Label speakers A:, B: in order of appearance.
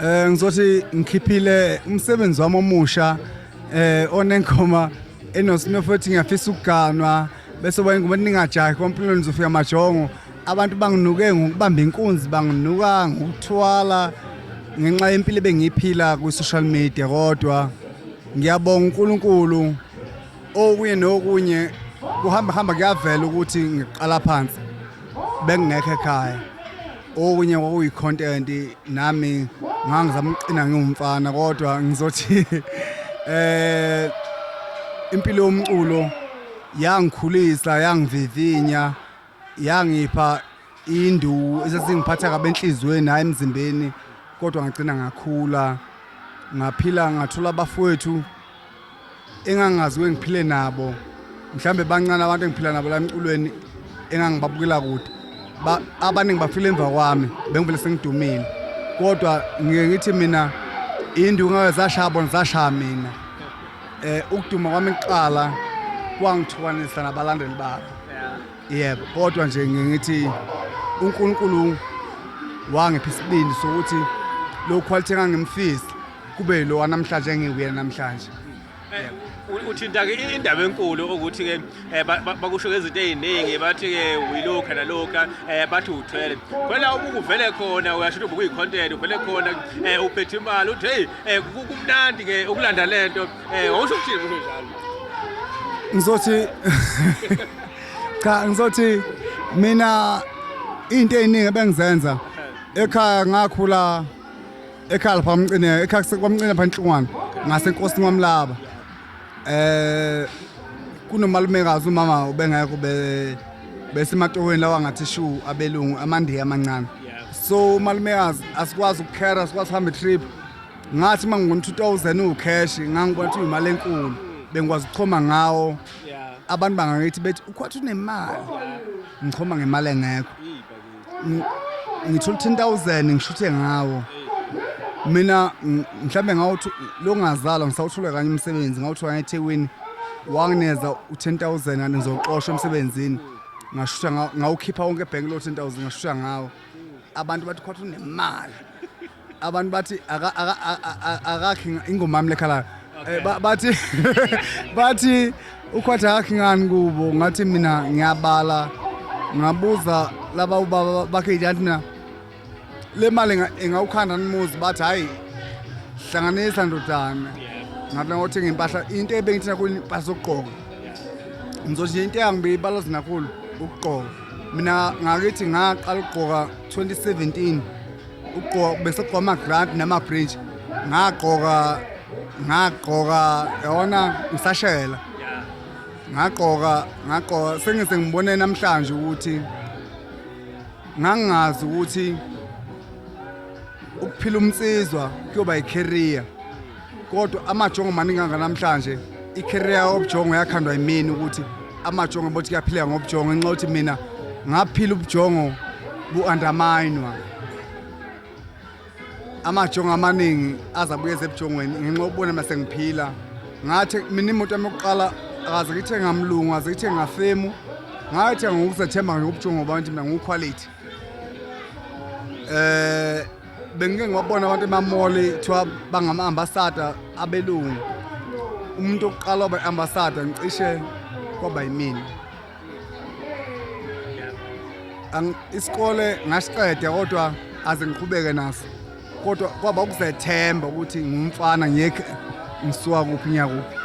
A: Ngizothi ngikhiphile umsebenzi wami omusha onengoma enosinofuthi ngiyafisa ukuganwa bese bayingoma ningajahi kompilo nizofika majongo abantu banginuke ngokubamba inkunzi banginuka ngokuthwala ngenxa yempilo bengiyiphila ku social media kodwa ngiyabonga uNkulunkulu okunye nokunye kuhamba kuyavela ukuthi ngiqala phansi bengingekho ekhaya okunye kwakuyi-content nami ngangizama ukuqina ngingumfana kodwa ngizothi impilo yomculo yangikhulisa yangivivinya yangipha induku esasingiphatha kabe enhlizweni hayi emzimbeni kodwa ngagcina ngakhula ngaphila ngathola abafowethu engangaziwe ngiphile nabo mhlambe bancane abantu engiphila nabo la emculweni engangibabukela kude abaningi bafile emva kwami bengivele sengidumile kodwa ngike ngithi mina induku ngabe zashaya mina ukuduma kwami kuqala kwangithukanisa nabalandeli babo yebo kodwa nje ngithi uNkulunkulu wangipha isibindi sokuthi lo quality engangimfisa kube lo namhlanje engiyena namhlanje
B: uthinta ke indaba enkulu ukuthi ke bakusho izinto eziningi bathi ke uyilokha nalokha bathi uthwele phela ukuvele khona uyasho ukuthi kuyi-content uvele khona uphethe imali uthi hey kumnandi ke ukulanda lento awusho ukuthini njalo
A: ngizothi mina into eziningi bengizenza ekhaya ngakhula ekhaya lapha ekhaya kwamncane pha eNhlungwane ngasenkosini kwamlaba kunomalumekazi umama ubengekho besematokweni lawa ngathi shu abelungu amandiya amancane so umalumekazi asikwazi ukukhera asikwazi ukuhamba itrip ngathi mangibona 2000 ucash ngangibona ukuthi imali enkulu bengikwazi ukuchoma ngawo abantu bangakithi bethi ukwathi unemali ngichoma ngemali engekho ngithola 10000 ngishuthe ngawo mina mhlambe ngawuthi lo ngazalwa ngisawuthula kanye umsebenzi ngawuthola eThekwini wangineza u10000 kanti ngizoxoshwa emsebenzini ngashutha ngawukhipha wonke ebank lo 10000 ngashutha ngawo abantu bathi kwathi unemali abantu bathi akakhi ingoma yami lekhala bathi ukwathi akakhi ngani kubo ngathi mina ngiyabala ngabuza laba ubaba bakhe yathi mina le mali engawukhanda nimuzi bathi hayi hlanganisa ndodana ngathi ngothenga impahla into ebengithina kuyimpahla zokugqoka ngizothi into yangibalazi nakhulu ukugqoka mina ngakithi ngaqala ukugqoka 2017 ukugqoka bese kugqoka ama grant nama bridge ngaqoka yona ngisashela ngaqoka sengise ngibone namhlanje ukuthi ngangazi ukuthi ukuphila umsizwa kuyoba i-career kodwa amajongo maningi namhlanje i-career obujongo yakhandwa yimini ukuthi amajongo bothi kuyaphila ngobujongo ngenxa ukuthi mina ngaphila ubujongo bu-underminewa amajongo amaningi azabuyeza ebujongweni ngenxa ukubona mase ngiphila ngathi mina imoto yami yokuqala akaze ngithenga ngamlungu akaze ngithenga ngafemu ngathi ngokuzethemba ngobujongo babantu mina ngu-quality bengike ngibona abantu emamoli kuthiwa bangama-ambassador abelungu umuntu oqala oba ambassador ngicishe kwaba yimini isikole ngasiqeda kodwa aze ngiqhubeke naso kodwa kwaba ukuzethemba ukuthi ngumfana ngiyeke ngisuka kuphi ngiya kuphi